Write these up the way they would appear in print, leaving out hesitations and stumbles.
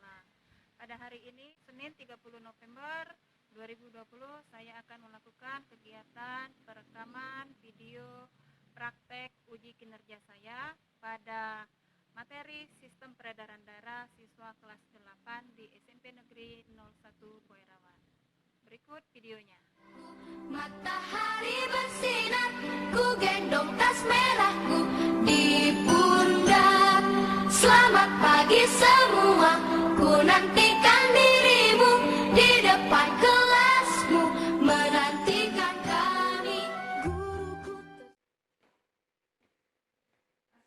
Nah, pada hari ini, Senin 30 November 2020, saya akan melakukan kegiatan perekaman video praktek uji kinerja saya pada materi Sistem Peredaran Darah siswa kelas 8 di SMP Negeri 01 Koirawan. Berikut videonya. Matahari bersinar, ku gendong tas merahku di pundak. Selamat pagi semua, ku nantikan dirimu di depan kelasmu, menantikan kami guruku.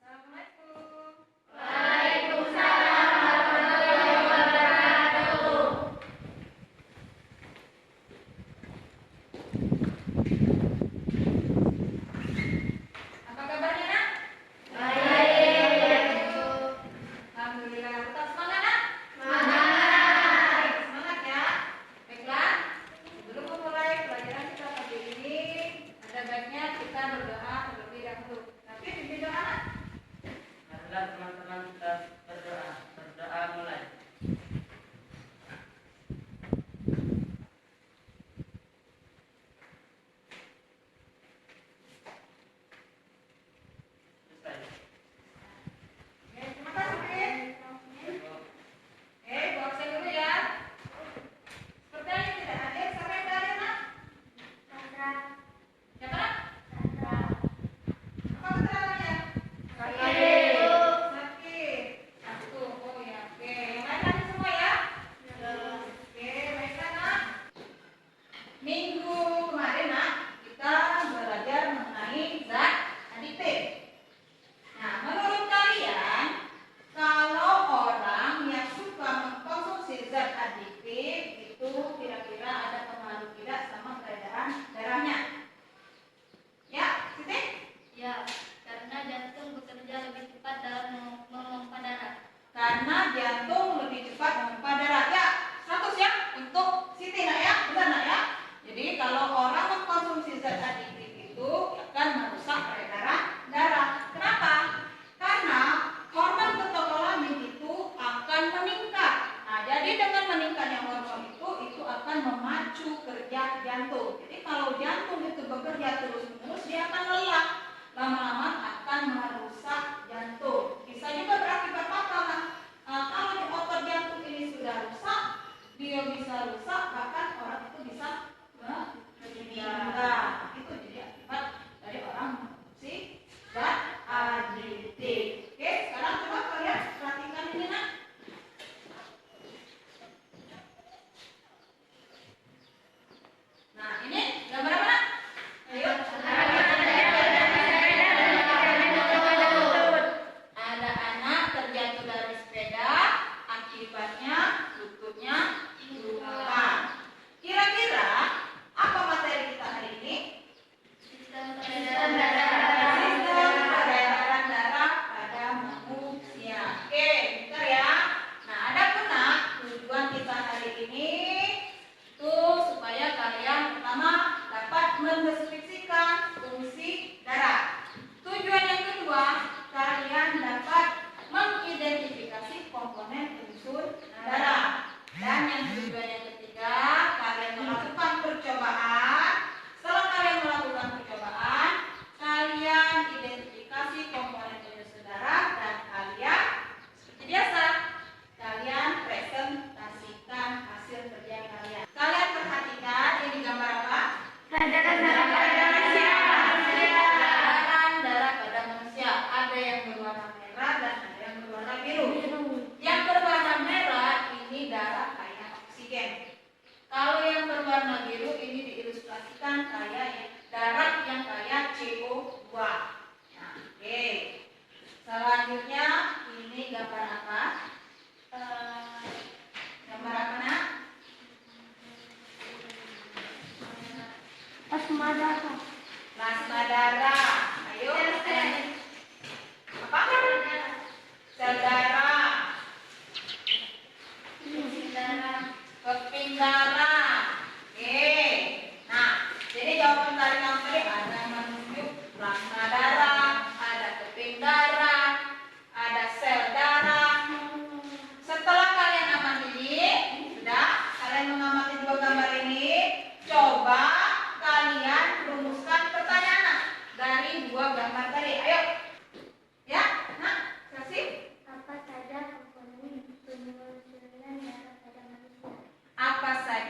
Assalamualaikum. Apa kabarnya, Nak? Baik. Alhamdulillah. Tetap semangat, Nak? Semangat. Semangat ya. Baiklah. Sebelum memulai pelajaran kita pagi ini, ada baiknya kita berdoa terlebih dahulu. Tapi pimpin doa, Nak. Marilah teman-teman kita berdoa. Berdoa mulai. Selesai. Oke, terima kasih, Pin. Bawa absen dulu ya. Sepertinya tidak hadir. Siapa yang tidak hadir, Nak? Siapa, Nak? Apa keterangannya? Sakit. Satu. Oh ya, oke. Yang lain hadir semua ya? Oke, baiklah, Nak. Minggu kemarin, Nak, kita belajar mengenai zat aditif. Nah, menurut kalian, kalau orang yang suka mengkonsumsi zat aditif itu kira-kira ada pengaruh tidak sama peredaran darahnya? Ya, Siti? Ya, karena jantung bekerja lebih cepat dalam memompa darah. Karena jantung lebih cepat memompa darah. Ya, 100 ya untuk Siti, Nak ya. Benar, Nak ya? Jadi kalau orang mengkonsumsi zat aditif itu akan merusak peredaran darah. Kenapa? Karena hormon ketokolamin itu akan meningkat. Nah, jadi dengan meningkatnya hormon itu akan memacu kerja jantung. Jadi kalau jantung itu bekerja terus-menerus, dia akan lelah. Lama-lama akan merusak jantung. Bisa juga berakibat fatal. Kalau di otot jantung ini sudah rusak, dia bisa rusak, bahkan orang itu bisa meninggal. Itu jadi akibat dari orang mengkonsumsi zat aditif. Oke, sekarang coba kalian perhatikan ini, Nak. Nah, ini gambar apa, Nak? Ayo. Ada anak terjatuh dari sepeda, akibatnya lututnya luka. Kira-kira apa materi kita hari ini? Sistem peredaran darah. Sistem peredaran darah pada manusia. Oke, bentar ya. Nah, ada pun, Nak, tujuan kita hari ini itu supaya kalian pertama dapat mendeskripsikan fungsi darah. Tujuan yang kedua, kalian dapat mengidentifikasi komponen unsur darah. Dan yang tujuan yang ketiga,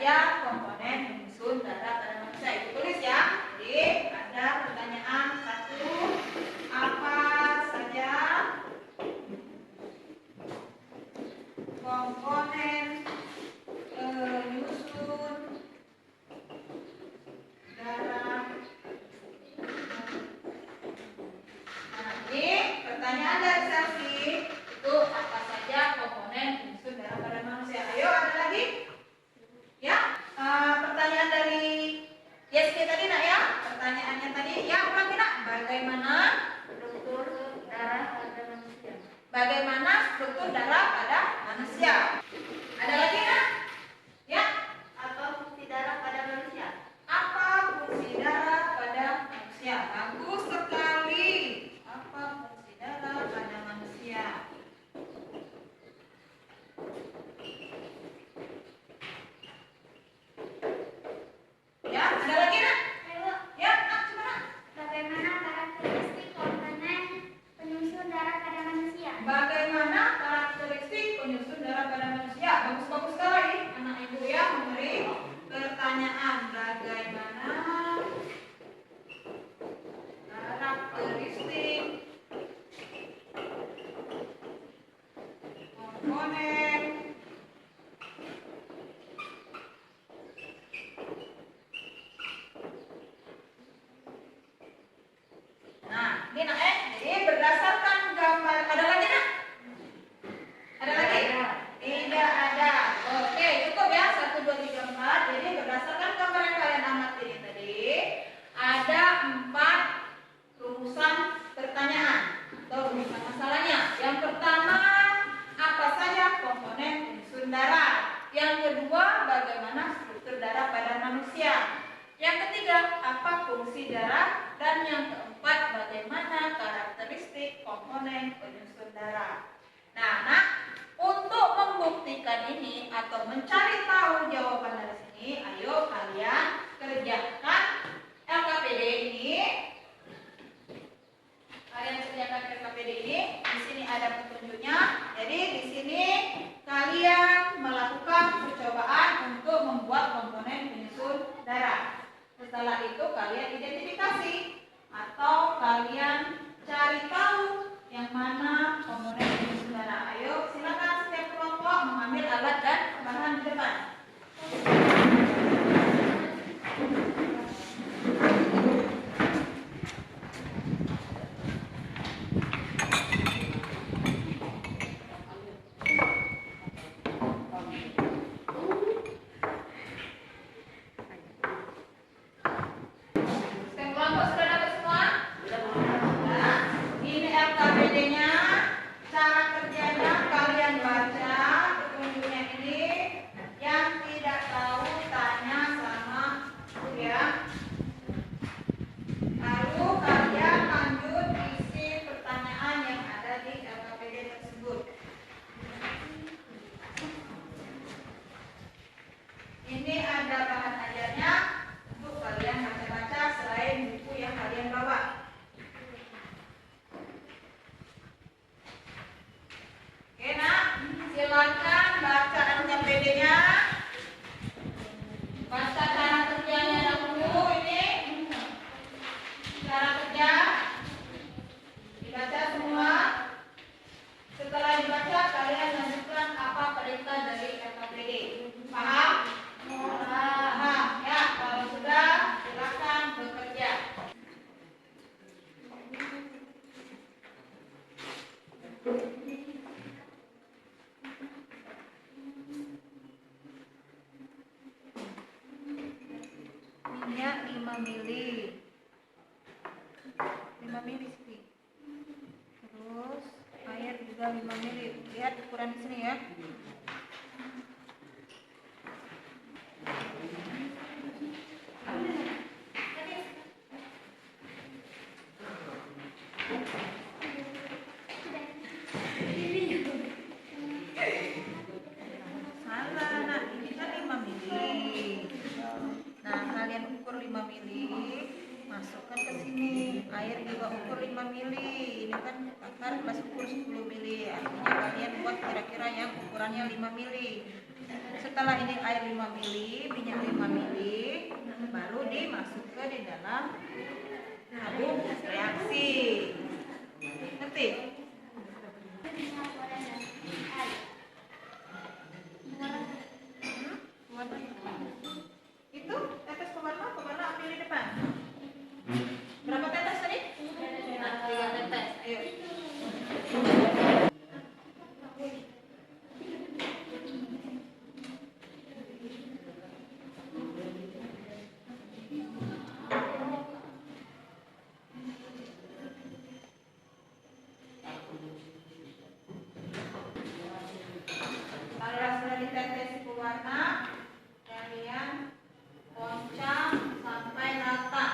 saja komponen penyusun darah pada manusia? Ibu tulis ya. Jadi ada pertanyaan satu, apa saja komponen penyusun darah? Nah, ini pertanyaan dari Selfie itu apa saja komponen penyusun darah pada manusia? Ayo, ada lagi? Ya, pertanyaan dari Yeski tadi nak ya? Pertanyaannya tadi, ya ulangi nak. Bagaimana struktur darah pada manusia. Bagaimana struktur darah pada manusia? Ada lagi nak? Ya, Apa fungsi darah pada manusia? apa fungsi darah pada manusia? Bagus sekali. Apa fungsi darah pada manusia? Ya, ada lagi nak? Ya, nak, coba nak. Bagaimana karakteristik komponen penyusun darah pada manusia? Bagaimana karakteristik penyusun darah pada manusia? Bagus-bagus sekali anak ibu ya memberi pertanyaan. Bagaimana karakteristik komponen Nah, ini nak jadi berdasarkan gambar. Ada lagi nak? Ada lagi? Tidak ada. Oke, cukup ya. 1, 2, 3, 4. Jadi berdasarkan gambar yang kalian amati ini tadi, ada 4 rumusan pertanyaan atau rumusan masalahnya. Yang pertama, apa saja komponen penyusun darah? Yang kedua, bagaimana struktur darah pada manusia? Yang ketiga, apa fungsi darah? Dan yang keempat, bagaimana karakteristik komponen penyusun darah? Nah, nak, untuk membuktikan ini atau mencari tahu jawaban dari sini, ayo kalian kerjakan LKPD ini. Kalian kerjakan LKPD ini. Di sini ada petunjuknya. Jadi di sini kalian melakukan percobaan untuk membuat komponen penyusun darah. Setelah itu kalian identifikasi atau kalian cari tahu yang mana komponen penyusun darah. Ayo silakan setiap kelompok mengambil alat dan bahan di depan. Setiap kelompok sudah dapat semua? Nah, ini LKPD-nya. Cara kerjanya kalian baca petunjuknya ini. Yang tidak tahu tanya sama guru ya. Lalu kalian lanjut isi pertanyaan yang ada di LKPD tersebut. Ini ada bahan ajarnya untuk kalian baca-baca selain buku yang kalian bawa. Oke nak, silakan baca LKPD-nya. Baca cara kerjanya dahulu ini. Cara kerja dibaca semua. Setelah dibaca kalian lanjutkan apa perintah dari LKPD. Paham? Paham ya. Kalau sudah silakan bekerja. Minyak 5 mili. 5 mili sih. Terus air juga 5 mili. Lihat ukuran di sini ya. Salah nak, ini kan 5 mili. Nah, kalian ukur 5 mili, masukkan ke sini. Air juga ukur 5 mili. Ini kan akar kelas ukur 10 mili. Artinya kalian buat kira-kira yang ukurannya 5 mili. setelah ini air 5 mili, minyak 5 mili, baru dimasukkan di dalam tabung reaksi. Ngerti? Itu tetes pewarna ambil di depan. Berapa tetes tadi? 3 tetes. Ayo. Kalau sudah ditetes pewarna, kalian goncang sampai rata.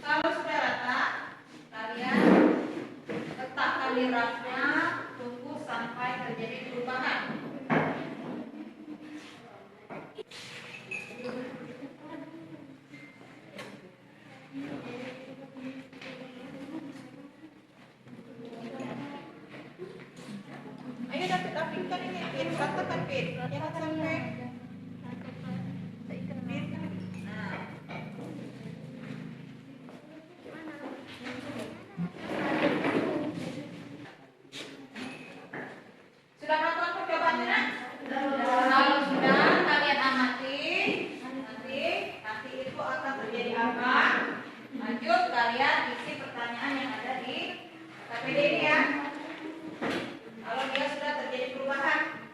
Kalau sudah rata, kalian letakkan di raknya, tunggu sampai terjadi perubahan. Ayo dapat rapihkan ini, Pin. Ratakan, Pin. Jangan sampai Pin. Nah. Sudah melakukan percobaannya, nak? Kalau sudah, kalian amati. Nanti itu akan terjadi apa? Lanjut, kalian isi pertanyaan yang ada di KPD ini ya. Kalau dia sudah terjadi perubahan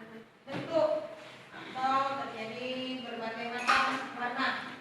bentuk atau terjadi berbagai macam warna.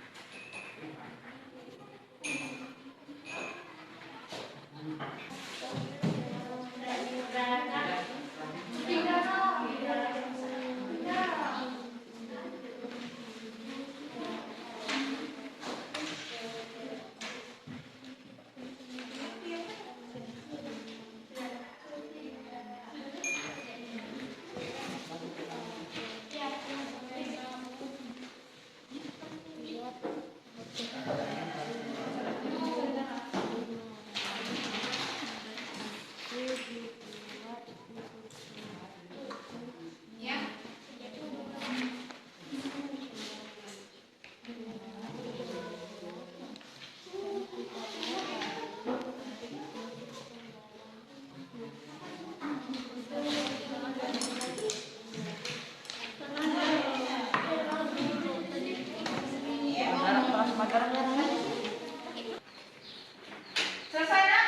Selesai, nak?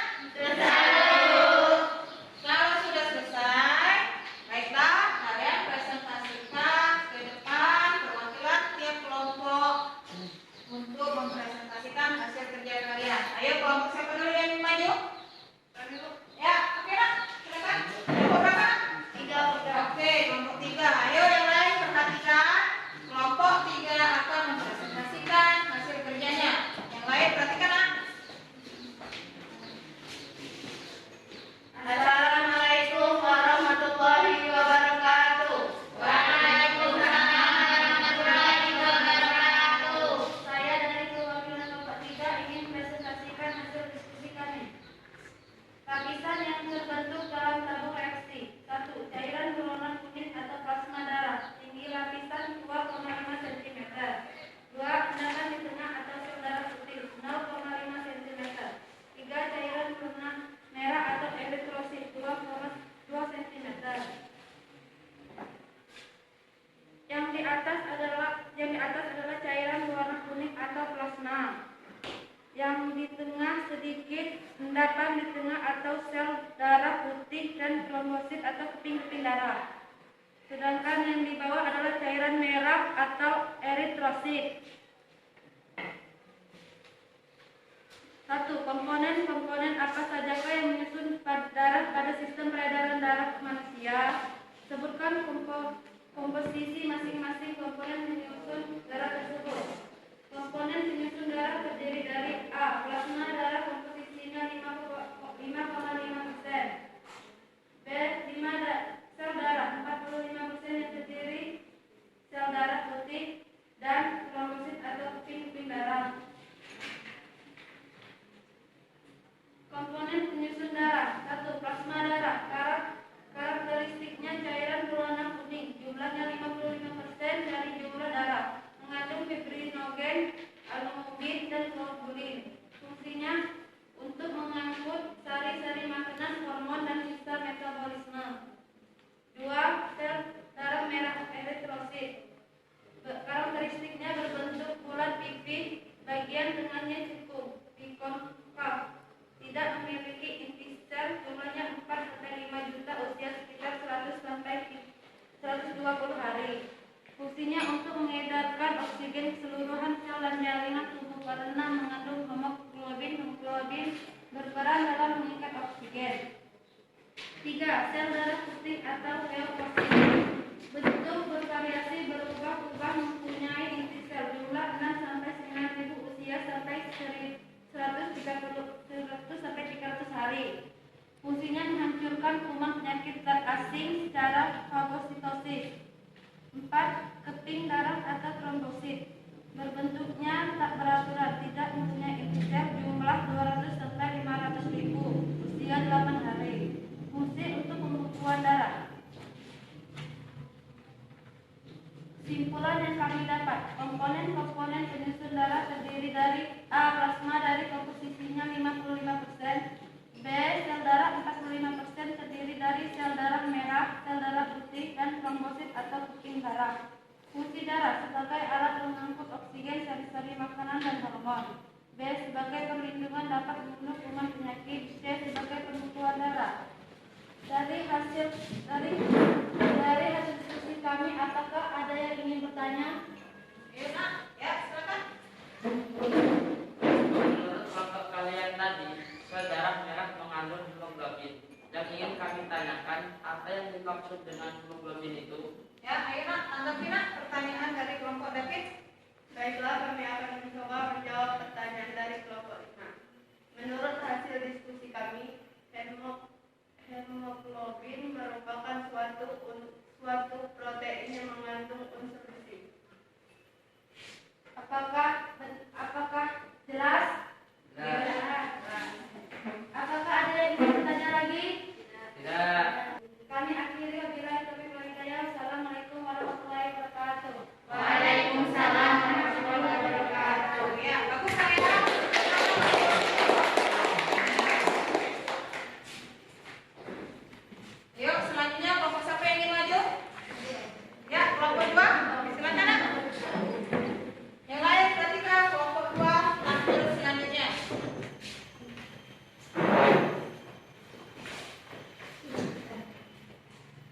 Kalau sudah selesai, baiklah kalian presentasikan ke depan perwakilan tiap kelompok untuk mempresentasikan hasil kerja kalian. Ayo kelompok siapa dulu yang maju? Ya, oke nak? Silakan. Kelompok berapa? 3. Oke, kelompok 3. Ayo yang lain perhatikan. Kelompok 3 akan mempresentasikan hasil kerjanya. Yang lain perhatikan, nak. Assalamualaikum warahmatullahi wabarakatuh. Waalaikumsalam warahmatullahi wabarakatuh. Saya dari kewakilan kelompok 3 ingin presentasikan hasil diskusi kami. Lapisan yang terbentuk dalam tabung reaksi. 1. Cairan berwarna kuning atau plasma darah. Tinggi lapisan 2,5 cm. 2. Endapan di tengah atau sel darah putih 0,5 cm. 3. Cairan berwarna merah atau eritrosit 2,2 cm. Yang di atas adalah cairan berwarna kuning atau plasma. Yang di tengah sedikit endapan di tengah atau sel darah putih dan trombosit atau keping-keping darah. Sedangkan yang di bawah adalah cairan merah atau eritrosit. 1. Komponen apa sajakah yang menyusun darah pada sistem peredaran darah manusia? Sebutkan komposisi masing-masing komponen penyusun darah tersebut. Komponen penyusun darah terdiri dari A. Plasma darah komposisinya 5,5%. B. Sel darah 45% yang terdiri sel darah putih dan trombosit atau keping-keping darah. Komponen penyusun darah 3. Sel darah putih atau leukosit. Bentuk bervariasi berubah-ubah, mempunyai inti sel jumlah 6 sampai 9.000, usia sampai 100 sampai 300 hari. Fungsinya menghancurkan kuman penyakit zat asing secara fagositosis. 4. Keping darah atau trombosit. Berbentuknya tak beraturan, tidak mempunyai inti sel, jumlah 200 sampai 500.000, usia 8 hari. Fungsi untuk pembekuan darah. Kesimpulan yang kami dapat, komponen-komponen penyusun darah terdiri dari A. Plasma dari komposisinya 55%, B. Sel darah 45%, terdiri dari sel darah merah, sel darah putih, dan trombosit atau keping darah. Fungsi darah sebagai alat mengangkut oksigen, sari-sari makanan, dan hormon. B. Sebagai perlindungan dapat membunuh kuman penyakit. C. Sebagai pembekuan darah. Dari hasil diskusi kami, apakah ada yang ingin bertanya? Ayo nak, ya silakan. Menurut kelompok kalian tadi, sel darah merah mengandung hemoglobin. Yang ingin kami tanyakan, apa yang dimaksud dengan hemoglobin itu? Ya, ayo nak, tanggapi nak pertanyaan dari kelompok David. Baiklah, kami akan mencoba menjawab pertanyaan dari kelompok 5. Menurut hasil diskusi kami, hemoglobin merupakan suatu protein yang mengandung unsur besi. Apakah jelas? Jelas. Apakah ada yang ingin bertanya lagi? Tidak. Kami akhiri wabillahi taufiq wal hidayah. Assalamualaikum warahmatullahi wabarakatuh. Waalaikumsalam warahmatullahi wabarakatuh. Ya, bagus saya. Yuk, selanjutnya kelompok siapa yang ingin maju? Ya, kelompok 2. Silakan nak. Yang lain perhatikan kelompok 2 tampil selanjutnya.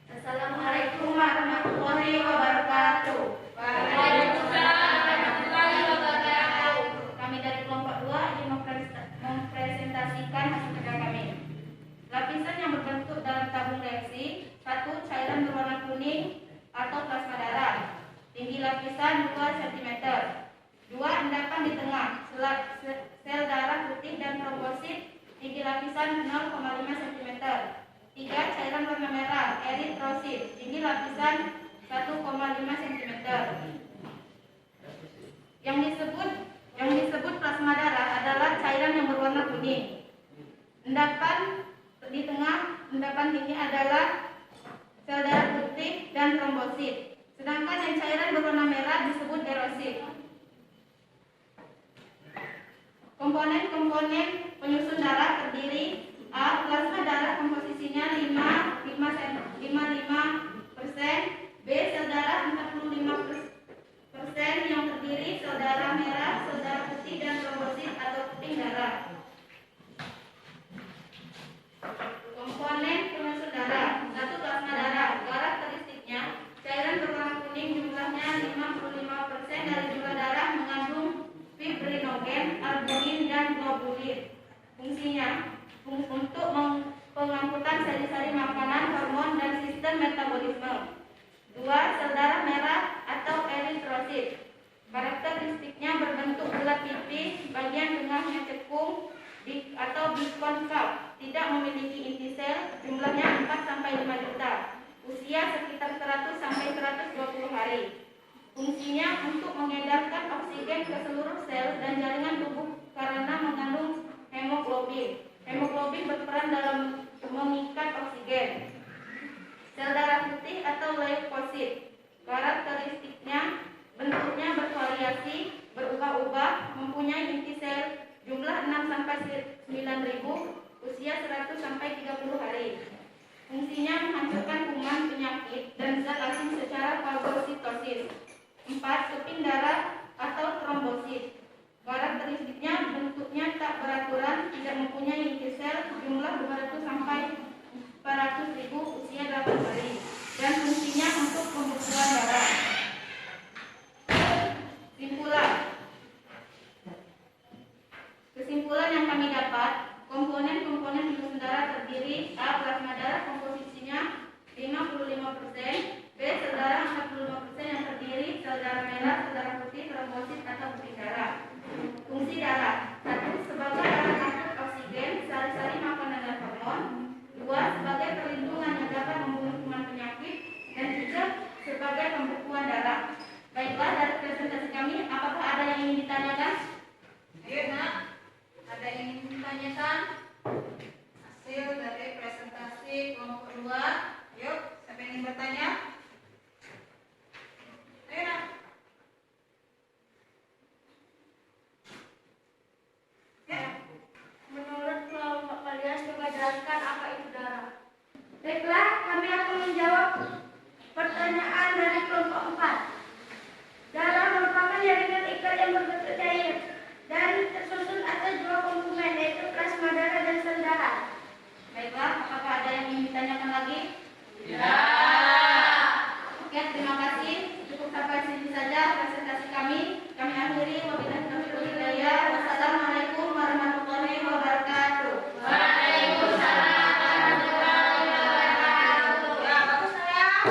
Assalamualaikum warahmatullahi wabarakatuh. Waalaikumsalam warahmatullahi wabarakatuh. Kami dari kelompok 2 ingin mempresentasikan hasil kerja kami. Lapisan yang berbentuk dalam tabung reaksi. 1. Cairan berwarna kuning atau plasma darah. Tinggi lapisan 2 cm. 2. Endapan di tengah. Sel darah putih dan trombosit. Tinggi lapisan 0,5 cm. 3. Cairan warna merah, eritrosit. Tinggi lapisan 1,5 cm. Yang disebut plasma darah adalah cairan yang berwarna kuning. Endapan di tengah, endapan tinggi adalah sel darah putih dan trombosit. Sedangkan yang cairan berwarna merah disebut erosit. Komponen-komponen penyusun darah terdiri A. Plasma darah komposisinya 55%. B. Sel darah 45% yang terdiri sel darah merah, sel darah putih, dan trombosit atau keping darah. Komponen penyusun darah. 1. Plasma darah. Karakteristiknya, cairan berwarna kuning jumlahnya 55% dari jumlah darah mengandung fibrinogen, albumin, dan globulin. Fungsinya untuk pengangkutan sari-sari makanan, hormon, dan sistem metabolisme. 2. Sel darah merah atau eritrosit. Karakteristiknya berbentuk bulat tipis, bagian tengahnya cekung atau bikonkav, tidak memiliki inti sel, jumlahnya 4 sampai 5 juta. Usia sekitar 100 sampai 120 hari. Fungsinya untuk mengedarkan oksigen ke seluruh sel dan jaringan tubuh karena mengandung hemoglobin. Hemoglobin berperan dalam mengikat oksigen. Sel darah putih atau leukosit. Karakteristiknya bentuknya bervariasi, berubah-ubah, mempunyai inti sel, jumlah 6 sampai 9.000, usia 100 sampai 30 hari. Fungsinya menghancurkan kuman penyakit dan zat asing secara fagositosis. 4. Keping darah atau trombosit. Karakteristiknya bentuknya tak beraturan, tidak mempunyai inti sel, jumlah 200 sampai 400.000, usia 8 hari. Dan fungsinya untuk pembekuan darah. Kesimpulan yang kami dapat, komponen-komponen penyusun darah terdiri A. Plasma darah Baiklah, kami akan menjawab pertanyaan dari kelompok 4. Darah merupakan jaringan ikat yang berbentuk cair dan tersusun atas dua komponen, yaitu plasma darah dan sel darah. Baiklah, apakah ada yang ingin ditanyakan lagi? Tidak. Oke, terima kasih. Cukup sampai sini saja presentasi kami. Kami akhiri. Wabillahi taufiq wal hidayah. Wassalamualaikum warahmatullahi wabarakatuh. Waalaikumsalam warahmatullahi wabarakatuh. Ya, bagus sayang.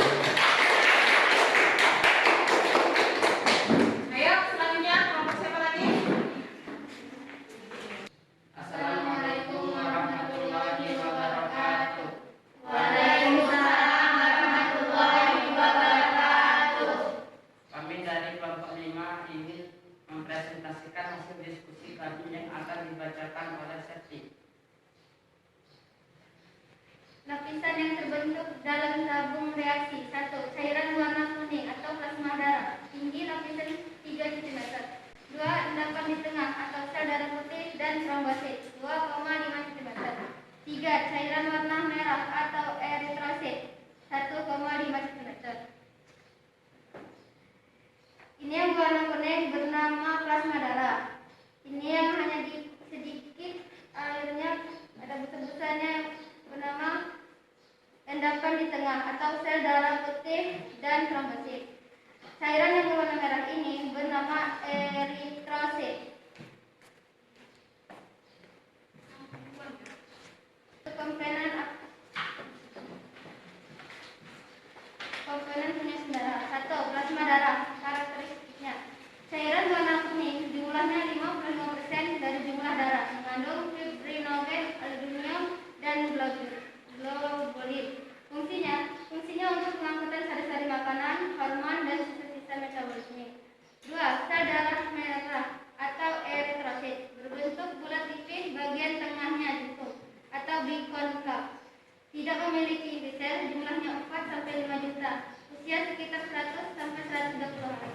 Ayo, selanjutnya kelompok siapa lagi? Assalamualaikum warahmatullahi wabarakatuh. Waalaikumsalam warahmatullahi wabarakatuh. Kami dari kelompok 5 ingin mempresentasikan hasil diskusi kami yang akan dibacakan oleh Septi. Lapisan yang terbentuk dalam tabung reaksi. 1. Cairan warna kuning atau plasma darah. Tinggi lapisan 3 cm. 2. Endapan di tengah atau sel darah putih dan trombosit 2,5 cm. 3. Cairan warna merah atau eritrosit 1,5 cm. Ini yang warna kuning bernama plasma darah. Ini yang hanya sedikit airnya, ada busa-busanya bernama endapan di tengah atau sel darah putih dan trombosit. Cairan yang berwarna merah ini bernama eritrosit. Komponen penyusun darah. 1. Plasma darah. Karakteristiknya: cairan warna kuning jumlahnya 55% dari jumlah darah, mengandung fibrinogen, aluminium, dan globulin. Fungsinya untuk pengangkutan sari-sari makanan, hormon, dan sisa-sisa metabolisme. 2. Sel darah merah atau eritrosit berbentuk bulat tipis, bagian tengahnya jungkung atau bikonkav. Tidak memiliki inti sel, jumlahnya 4-5 juta, usia sekitar 100 sampai 120 hari.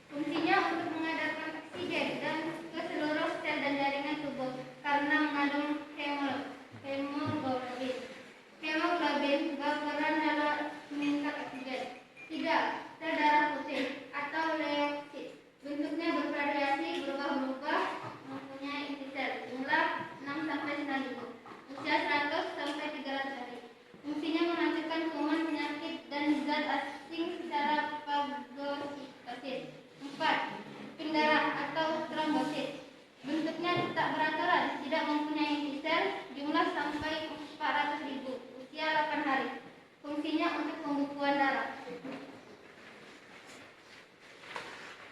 Fungsinya untuk mengedarkan oksigen dan ke seluruh sel dan jaringan tubuh karena mengandung hemoglobin. Hemoglobin berperan dalam meningkat oksigen. 3. Sel darah putih atau leuksit. Bentuknya bervariasi, berubah-ubah, mempunyai inti sel, jumlah 6-9 juta, usia 100 sampai 300 hari. Fungsinya menghancurkan kuman, penyakit, dan zat asing secara fagositosis. 4. Pin darah atau trombosit. Bentuknya tak beraturan, tidak mempunyai inti sel, jumlah sampai 400.000, usia 8 hari. Fungsinya untuk pembukuan darah.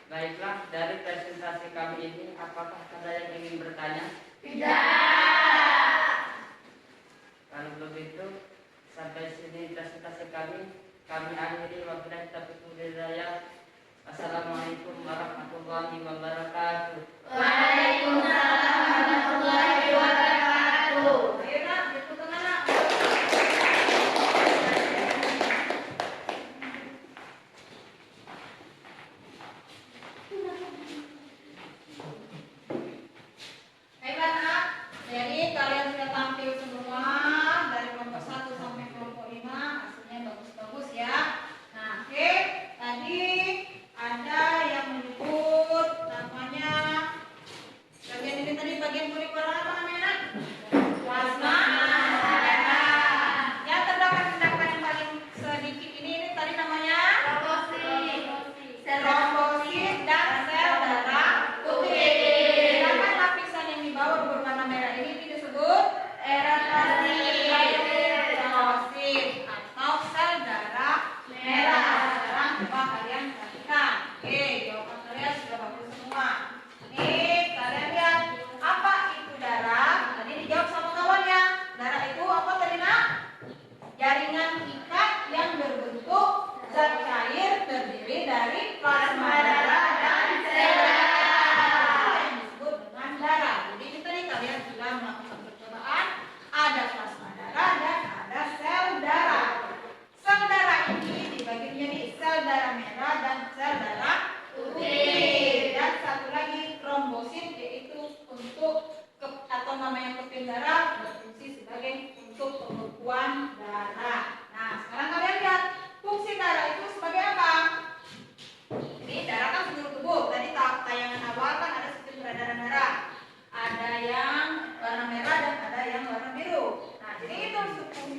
Baiklah, dari presentasi kami ini, apakah ada yang ingin bertanya? Tidak. Kalau begitu, sampai sini presentasi kami. Kami akhiri. Wabillahi taufiq wal hidayah. Assalamualaikum warahmatullahi wabarakatuh. Waalaikumsalam warahmatullahi wabarakatuh. Ayo nak, diputar nak. Hebat nak. Ya.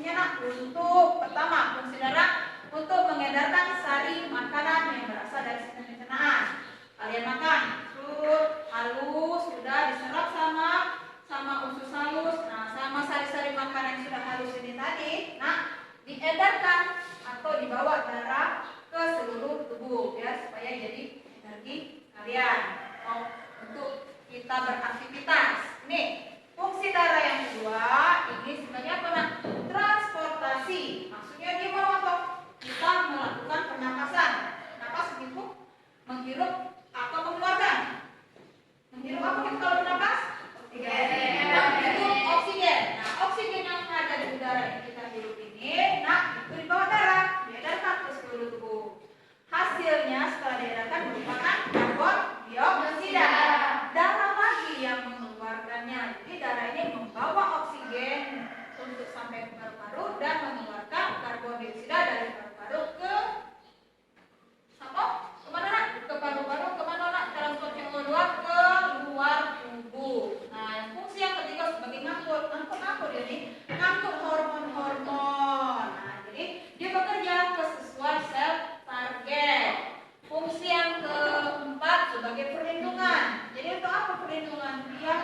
fungsinya nak untuk pertama fungsi darah untuk mengedarkan sari makanan yang berasal dari sistem pencernaan. Kalian makan, halus sudah diserap sama usus halus, nah sama sari-sari makanan yang sudah halus ini tadi, nah diedarkan atau dibawa darah ke seluruh tubuh ya supaya jadi energi kalian untuk kita beraktivitas. Nih fungsi darah yang kedua ini sebagai apa nak? Transportasi. Maksudnya dia mau apa? Kita melakukan pernapasan. Napas itu menghirup atau mengeluarkan. Menghirup apa kita kalau bernapas? Oksigen. Menghirup oksigen. Nah oksigen yang ada di udara yang kita hirup ini, nah itu di bawah darah, diedarkan ke seluruh tubuh. Hasilnya setelah diedarkan merupakan karbon dioksida. Darah lagi yang mengeluarkannya. Jadi darah ini membawa oksigen untuk sampai ke paru-paru dan mengeluarkan karbon dioksida dari paru-paru ke apa? Kemana nak? Ke paru-paru kemana nak? Transportnya keluar ke luar tubuh. Nah, yang fungsi yang ketiga sebagai ngangkut apa dia nih? Ngangkut hormon-hormon. Nah, jadi dia bekerja ke sesuai sel target. Fungsi yang keempat sebagai perlindungan. Jadi untuk apa perlindungan? Dia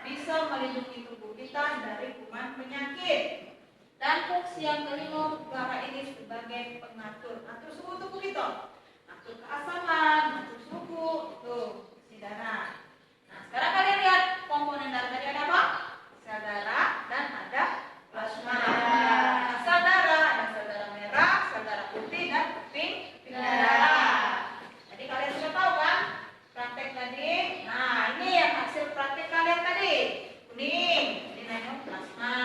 bisa melindungi tubuh kita dari kuman penyakit. Dan fungsi yang kelima darah ini sebagai pengatur, atur suhu tubuh kita, atur keasaman, atur suhu itu si darah. Nah sekarang kalian lihat komponen darah tadi ada apa? Sel darah dan ada plasma. Sel darah ada sel darah merah, sel darah putih dan pink darah. Jadi kalian sudah tahu kan praktek tadi? Nah ini yang hasil praktek kalian tadi kuning, ini namanya plasma.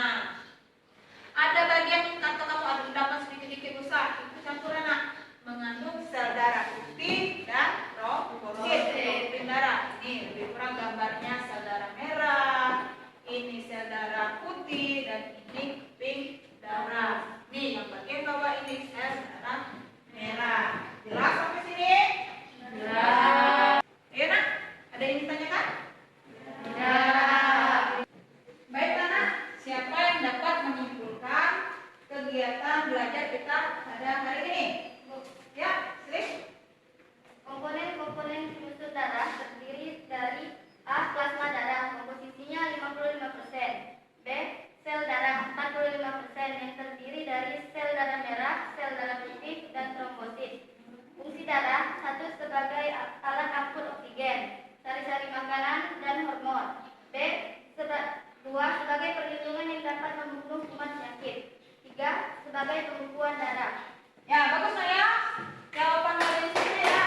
Ada bagian kata kamu ada endapan sedikit-sedikit besar, itu campuran nak mengandung sel darah putih dan trombosit pink darah. Ini lebih kurang gambarnya sel darah merah, ini sel darah putih dan ini pink darah. Nih yang bagian bawah ini sel darah merah. Jelas sampai sini? Jelas. Iya nak? Ada yang ditanyakan? Tidak. Baik anak, siapa yang dapat menyimpulkan kegiatan belajar kita pada hari ini? Ya, Sri. Komponen unsur darah terdiri dari A. Plasma darah, komposisinya 55%. B. Sel darah 45% yang terdiri dari sel darah merah, sel darah putih, dan trombosit. Fungsi darah 1. Sebagai alat angkut oksigen, sari-sari makanan, dan hormon. B. 2. Sebagai perlindungan yang dapat membunuh kuman penyakit. 3. Sebagai pembekuan darah. Ya, bagus ya. Jawaban dari sini ya.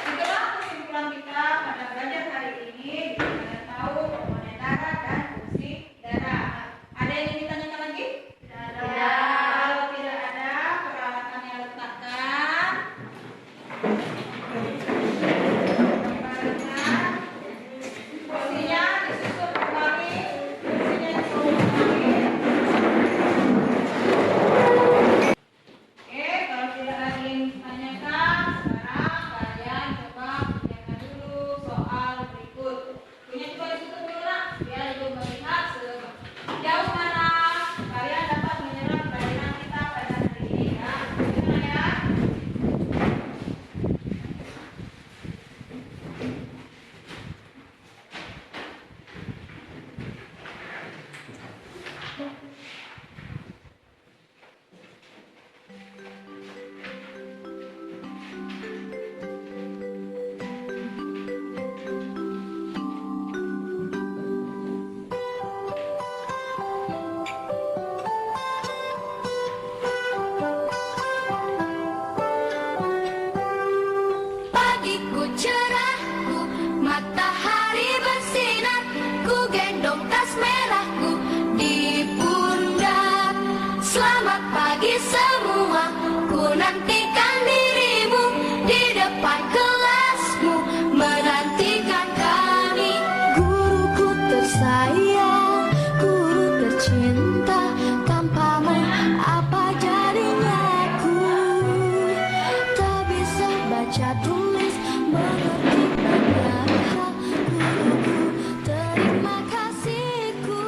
Itulah kesimpulan kita pada belajar hari ini. Kita tahu komponen darah dan fungsi darah. Ada yang ingin ditanyakan lagi? Tidak. Kalau tidak ada, peralatannya letakkan. Posisinya disusun kembali. Fungsinya disusun kembali. Oke, kalau tidak ada yang ditanyakan, sekarang kalian coba kerjakan dulu soal berikut. Punya coba ditutup dulu nak, biar ibu melihat sejauh mana kalian dapat menyerap pelajaran kita pada hari ini ya. Gimana ya? Pagiku cerahku, matahari bersinar, ku gendong tas merahku di pundak. Selamat pagi semua, ku nantikan dirimu di depan kelasmu, menantikan kami. Guruku tersayang, guru tercinta, tanpamu apa jadinya aku? Tak bisa baca tulis, mengerti banyak hal. Guruku, terima kasihku.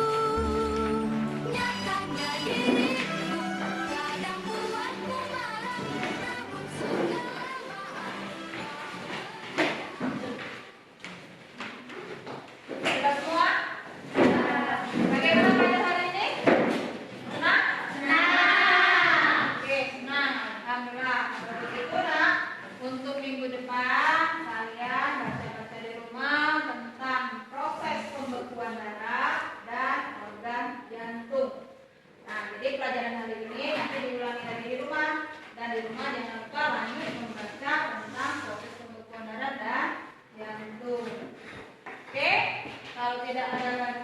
tidak ada lagi